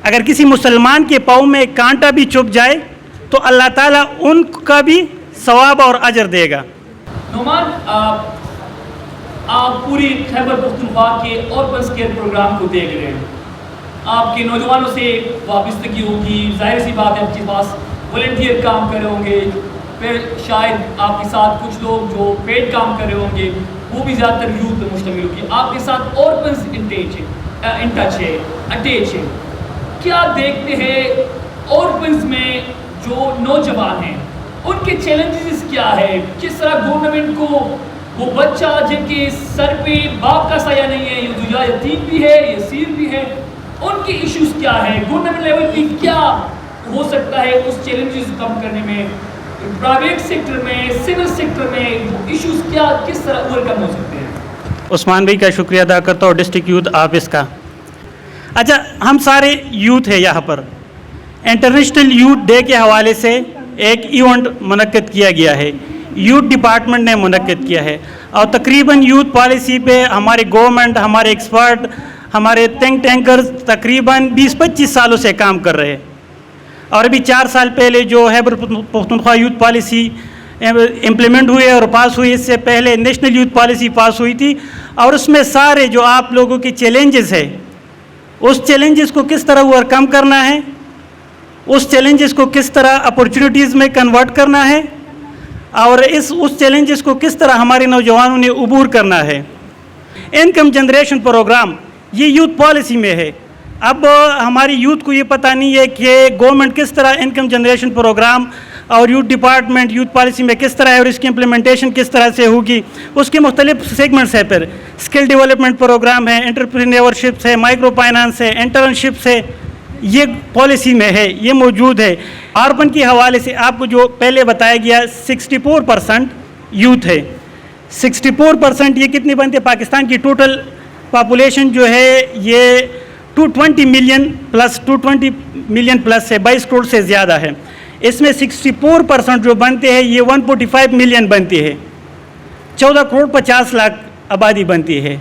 اگر کسی مسلمان کے پاؤں میں ایک کانٹا بھی چبھ جائے تو اللہ تعالیٰ ان کا بھی ثواب اور اجر دے گا۔ نعمان، آپ پوری خیبر پختونخوا کے اورپنز کیئر پروگرام کو دیکھ رہے ہیں، آپ کے نوجوانوں سے وابستگی ہوگی، ظاہر سی بات ہے آپ کے پاس والنٹیئر کام کر رہے ہوں گے، پھر شاید آپ کے ساتھ کچھ لوگ جو پیڈ کام کر رہے ہوں گے، وہ بھی زیادہ تر یوتھ پر مشتمل ہوگی، آپ کے ساتھ اورپنز ان ٹچ ہے، اٹیچ ہے۔ کیا دیکھتے ہیں اورپنز میں جو نوجوان ہیں ان کے چیلنجز کیا ہے؟ کس طرح گورنمنٹ کو وہ بچہ جن کے سر پہ باپ کا سایہ نہیں ہے، یا یتیم بھی ہے، یسیر بھی ہے، ان کے ایشوز کیا ہے؟ گورنمنٹ لیول پہ کیا ہو سکتا ہے اس چیلنجز کم کرنے میں؟ پرائیویٹ سیکٹر میں، سول سیکٹر میں ایشوز کیا کس طرح اوور کم ہو سکتے ہیں؟ عثمان بھائی کا شکریہ ادا کرتا ہوں، ڈسٹرکٹ یوتھ آفس کا۔ اچھا، ہم سارے یوتھ ہیں یہاں پر، انٹرنیشنل یوتھ ڈے کے حوالے سے ایک ایونٹ منعقد کیا گیا ہے، یوتھ ڈپارٹمنٹ نے منعقد کیا ہے، اور تقریباً یوتھ پالیسی پہ ہمارے گورنمنٹ، ہمارے ایکسپرٹ، ہمارے تھنک ٹینکرز تقریباً 20-25 سالوں سے کام کر رہے ہیں۔ اور ابھی 4 سال پہلے جو Khyber Pakhtunkhwa youth policy implement ہوئی اور پاس ہوئی، اس سے پہلے نیشنل یوتھ پالیسی پاس ہوئی تھی، اور اس میں سارے جو آپ لوگوں کے چیلنجز ہیں، اس چیلنجز کو کس طرح اوور کم کرنا ہے، اس چیلنجز کو کس طرح اپورچونیٹیز میں کنورٹ کرنا ہے، اور اس چیلنجز کو کس طرح ہمارے نوجوانوں نے عبور کرنا ہے۔ انکم جنریشن پروگرام یہ یوتھ پالیسی میں ہے۔ اب ہماری یوتھ کو یہ پتہ نہیں ہے کہ گورنمنٹ کس طرح انکم جنریشن پروگرام اور یوتھ ڈپارٹمنٹ یوتھ پالیسی میں کس طرح ہے، اور اس کی امپلیمنٹیشن کس طرح سے ہوگی۔ اس کے مختلف سیگمنٹس ہیں، پھر اسکل ڈیولپمنٹ پروگرام ہے، انٹرپرینیورشپس ہے، مائکرو فائنانس ہے، انٹرنشپس ہے، یہ پالیسی میں ہے، یہ موجود ہے۔ اربن کے حوالے سے آپ کو جو پہلے بتایا گیا 64% یوتھ ہے۔ 64% یہ کتنے بنتے؟ پاکستان کی ٹوٹل پاپولیشن جو ہے یہ 220 ملین پلس ہے، 22 کروڑ سے زیادہ ہے۔ اس میں 64% جو بنتے ہیں یہ 145 ملین بنتی ہے، 14 کروڑ 50 لاکھ آبادی بنتی ہے۔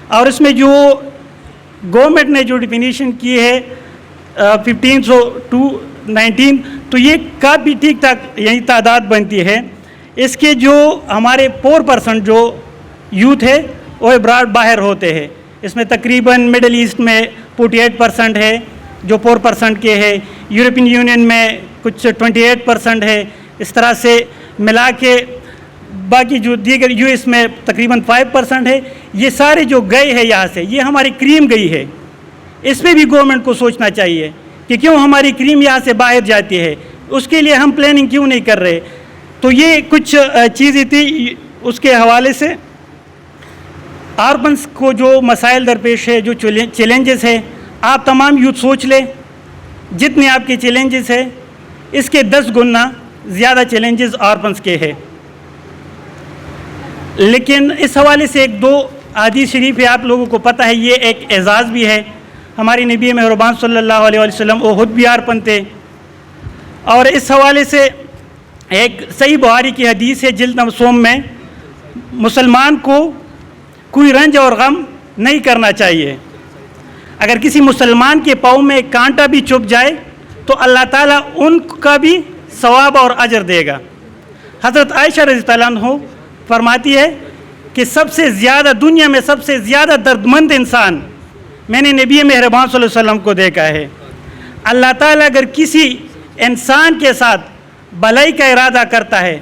اور اس میں جو گورنمنٹ نے جو ڈیفینیشن کی ہے 1500 to 19، تو یہ کافی ٹھیک ٹھاک یہی تعداد بنتی ہے۔ اس کے جو ہمارے 4% جو یوتھ ہے وہ ابراڈ باہر ہوتے ہیں، اس میں تقریباً مڈل ایسٹ میں 48% ہے جو 4% کے ہے، یورپین یونین میں کچھ 28% ہے، اس طرح سے ملا کے باقی جو دیگر یو ایس میں تقریباً 5% ہے۔ یہ سارے جو گئے ہیں یہاں سے، یہ ہماری کریم گئی ہے، اس پہ بھی گورنمنٹ کو سوچنا چاہیے کہ کیوں ہماری کریم یہاں سے باہر جاتی ہے، اس کے لیے ہم پلاننگ کیوں نہیں کر رہے۔ تو یہ کچھ چیزیں تھی اس کے حوالے سے۔ اربنس کو جو مسائل درپیش ہے، جو چیلنجز ہے، آپ تمام یوتھ سوچ لیں، جتنے آپ کے چیلنجز ہیں اس کے 10 گنا زیادہ چیلنجز اربنس کے ہیں۔ لیکن اس حوالے سے 1-2 حدیث شریف ہے، آپ لوگوں کو پتہ ہے، یہ ایک اعزاز بھی ہے۔ ہماری نبی مہربان صلی اللہ علیہ وسلم وہ خود بھی اربن تھے، اور اس حوالے سے ایک صحیح بخاری کی حدیث ہے جلد نمبر 9 میں، مسلمان کو کوئی رنج اور غم نہیں کرنا چاہیے۔ اگر کسی مسلمان کے پاؤں میں ایک کانٹا بھی چبھ جائے تو اللہ تعالیٰ ان کا بھی ثواب اور اجر دے گا۔ حضرت عائشہ رضی اللہ عنہ فرماتی ہے کہ سب سے زیادہ دنیا میں سب سے زیادہ دردمند انسان میں نے نبی مہربان صلی اللہ علیہ وسلم کو دیکھا ہے۔ اللہ تعالیٰ اگر کسی انسان کے ساتھ بھلائی کا ارادہ کرتا ہے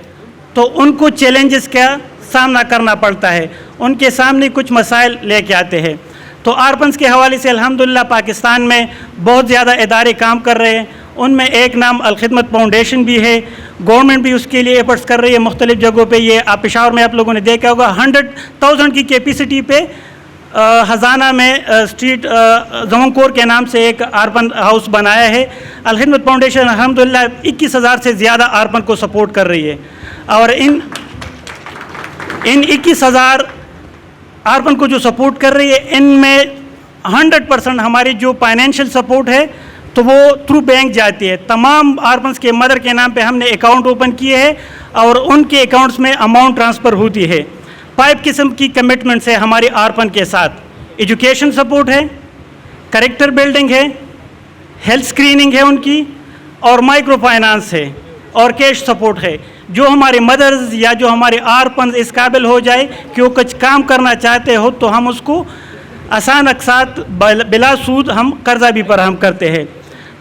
تو ان کو چیلنجز کا سامنا کرنا پڑتا ہے، ان کے سامنے کچھ مسائل لے کے آتے ہیں۔ تو اربنس کے حوالے سے الحمدللہ پاکستان میں بہت زیادہ ادارے کام کر رہے ہیں، ان میں ایک نام الخدمت فاؤنڈیشن بھی ہے، گورنمنٹ بھی اس کے لیے ایفرٹس کر رہی ہے مختلف جگہوں پہ۔ یہ آپ پشاور میں آپ لوگوں نے دیکھا ہوگا 100,000 کی کیپیسٹی پہ ہزانہ میں اسٹریٹ زمنکور کے نام سے ایک اربن ہاؤس بنایا ہے۔ الخدمت فاؤنڈیشن الحمدللہ 21,000 سے زیادہ اربن کو سپورٹ کر رہی ہے، اور ان 21,000 اربن کو جو سپورٹ کر رہی ہے ان میں 100% ہماری جو فائنینشیل سپورٹ ہے تو وہ تھرو بینک جاتی ہے۔ تمام اربنس کے مدر کے نام پہ ہم نے اکاؤنٹ اوپن کیے ہیں اور ان کے اکاؤنٹس میں اماؤنٹ ٹرانسفر ہوتی ہے۔ 5 قسم کی کمٹمنٹس ہے ہمارے اربن کے ساتھ، ایجوکیشن سپورٹ ہے، کریکٹر بلڈنگ ہے، हेल्थ स्क्रीनिंग है उनकी, और माइक्रो फाइनेंस है, और कैश सपोर्ट है। जो हमारे मदर्स या जो हमारे आरपन इस काबिल हो जाए कि वो कुछ काम करना चाहते हो तो हम उसको आसान अकसात बिला सूद हम कर्जा भी फराहम करते हैं।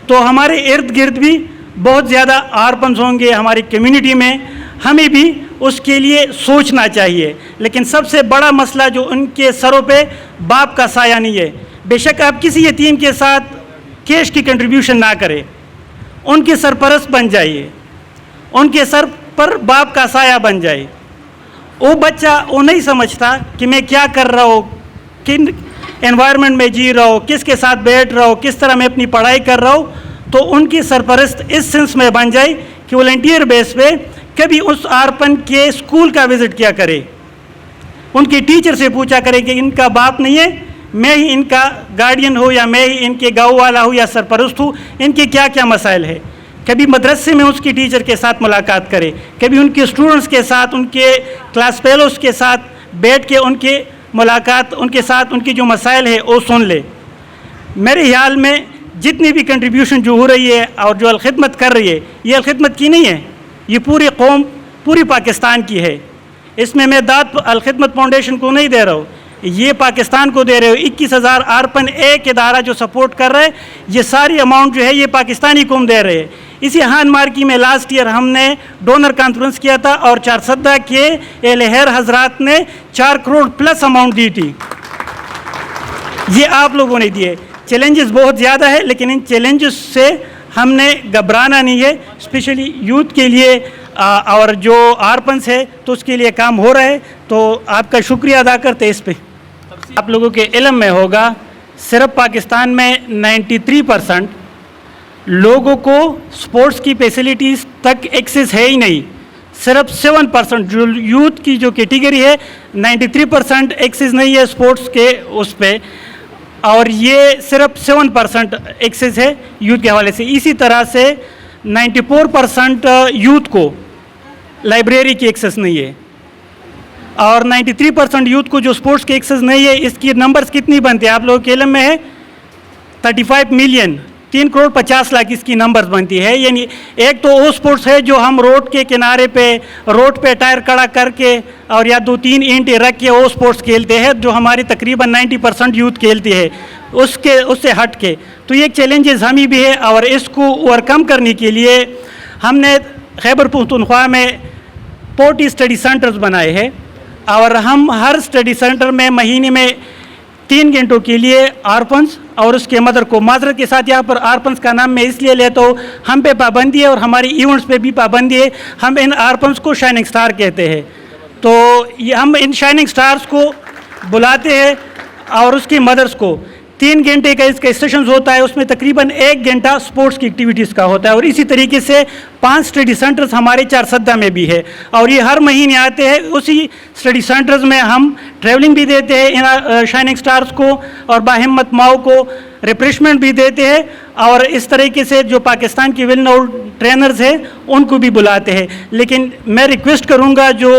तो हमारे इर्द गिर्द भी बहुत ज़्यादा आरपन्स होंगे हमारी कम्युनिटी में, हमें भी उसके लिए सोचना चाहिए। लेकिन सबसे बड़ा मसला जो उनके सरों पे बाप का साया नहीं है। बेशक आप किसी यतीम के साथ कैश की कंट्रीब्यूशन ना करें, उनके सरपरस्त बन जाइए, उनके सर पर बाप का साया बन जाए। वो बच्चा वो नहीं समझता कि मैं क्या कर रहा हूँ, किन एनवायरनमेंट में जी रहा हूँ, किसके साथ बैठ रहा हूँ, किस तरह मैं अपनी पढ़ाई कर रहा हूँ। तो उनकी सरपरस्त इस सेंस में बन जाए कि वॉलंटियर बेस पे कभी उस आरपन के स्कूल का विज़िट किया करे, उनके टीचर से पूछा करे कि इनका बाप नहीं है, मैं ही इनका गार्डियन हूँ या मैं ही इनके गाँव वाला हूँ या सरपरस्त हूँ, इनके क्या क्या मसाइल है। कभी मदरसे में उसकी टीचर के साथ मुलाकात करे, कभी उनके स्टूडेंट्स के साथ, उनके क्लास फेलोज़ के साथ बैठ के उनके मुलाकात, उनके साथ उनकी जो मसाइल है वो सुन ले। मेरे ख्याल में जितनी भी कंट्रीब्यूशन जो हो रही है और जो अलखिदमत कर रही है, ये अलखिदमत की नहीं है, ये पूरी कौम, पूरी पाकिस्तान की है। इसमें मैं दाद अलखिदमत फाउंडेशन को नहीं दे रहा हूँ, ये पाकिस्तान को दे रहे हो। 21,000 आरपन एक इदारा जो सपोर्ट कर रहा है, ये सारी अमाउंट जो है ये पाकिस्तानी कौम दे रहे हैं। इसी हान मार्की में लास्ट ईयर हमने डोनर कॉन्फ्रेंस किया था और चारसद्दा के एलहर हजरात ने 4 करोड़ प्लस अमाउंट दी थी, ये आप लोगों ने दिए। चैलेंजेस बहुत ज़्यादा है, लेकिन इन चैलेंजेस से हमने घबराना नहीं है। स्पेशली यूथ के लिए और जो आरपन्स है तो उसके लिए काम हो रहा है, तो आपका शुक्रिया अदा करते इस पे। आप लोगों के इल्म में होगा, सिर्फ पाकिस्तान में 93% लोगों को स्पोर्ट्स की फैसिलिटीज़ तक एक्सेस है ही नहीं। सिर्फ 7% जो यूथ की जो कैटेगरी है, 93% एक्सेस नहीं है स्पोर्ट्स के उस पे, और ये सिर्फ 7% एक्सेस है यूथ के हवाले से। इसी तरह से 94% यूथ को लाइब्रेरी की एक्सेस नहीं है, और 93% यूथ को जो स्पोर्ट्स की एक्सेस नहीं है। इसकी नंबर्स कितनी बनते हैं आप लोगों के इल्म में है? 35 मिलियन, 3 करोड़ 50 लाख इसकी नंबर्स बनती है। यानी एक तो वो स्पोर्ट्स है जो हम रोड के किनारे पे, रोड पे टायर खड़ा करके और या 2-3 ईंट रख के वो स्पोर्ट्स खेलते हैं, जो हमारी तकरीबन 90% यूथ खेलती है। उससे हट के तो ये चैलेंजेस हमें भी है, और इसको ओवरकम करने के लिए हमने खैबर पख्तूनख्वा में 40 स्टडी सेंटर्स बनाए हैं, और हम हर स्टडी सेंटर में महीने में 3 घंटों के लिए आरपन्स और उसके मदर को, माजरत के साथ यहाँ पर आरपन्स का नाम मैं इसलिए लेता हूँ, हम पे पाबंदी है और हमारी इवेंट्स पे भी पाबंदी है। हम इन आरपन्स को शाइनिंग स्टार कहते हैं, तो ये हम इन शाइनिंग स्टार्स को बुलाते हैं और उसकी मदर्स को 3 घंटे का इसका सेशंस होता है, उसमें तकरीबन 1 घंटा स्पोर्ट्स की एक्टिविटीज़ का होता है। और इसी तरीके से 5 स्टडी सेंटर्स हमारे चारसद्दा में भी है, और ये हर महीने आते हैं। उसी स्टडी सेंटर्स में हम ट्रैवलिंग भी देते हैं इन शाइनिंग स्टार्स को, और बाहिम्मत माओ को रिफ्रेशमेंट भी देते हैं, और इस तरीके से जो पाकिस्तान के वेल नोन ट्रेनर्स हैं उनको भी बुलाते हैं। लेकिन मैं रिक्वेस्ट करूँगा जो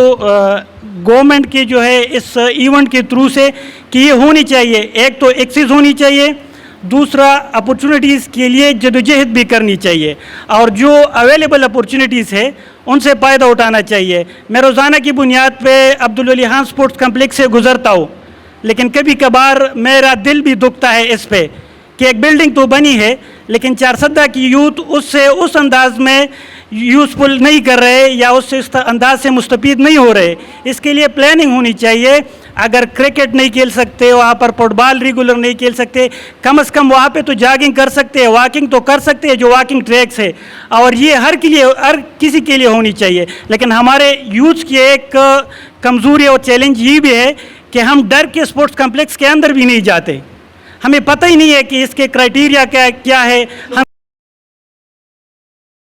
गवर्नमेंट की जो है इस इवेंट के थ्रू से कि ये होनी चाहिए, एक तो एक्सेस होनी चाहिए, दूसरा अपॉर्चुनिटीज़ के लिए जदोजहद भी करनी चाहिए, और जो अवेलेबल अपॉर्चुनिटीज़ है उनसे फ़ायदा उठाना चाहिए। मैं रोज़ाना की बुनियाद पे अब्दुल वली खान स्पोर्ट्स कम्प्लेक्स से गुज़रता हूँ, लेकिन कभी कभार मेरा दिल भी दुखता है इस पे कि एक बिल्डिंग तो बनी है, लेकिन चारसद्दा की यूथ उससे उस अंदाज में यूज़फुल नहीं कर रहे, या उससे इस अंदाज से मुस्तफ़ीद नहीं हो रहे। इसके लिए प्लानिंग होनी चाहिए। अगर क्रिकेट नहीं खेल सकते, वहाँ पर फुटबॉल रेगुलर नहीं खेल सकते, कम से कम वहाँ पे तो जॉगिंग कर सकते हैं, वॉकिंग तो कर सकते हैं, जो वॉकिंग ट्रैक्स है, और ये हर किसी के लिए होनी चाहिए। लेकिन हमारे यूथ की एक कमज़ोरी और चैलेंज ये भी है कि हम डर के स्पोर्ट्स कम्प्लेक्स के अंदर भी नहीं जाते, हमें पता ही नहीं है कि इसके क्राइटेरिया क्या है। हम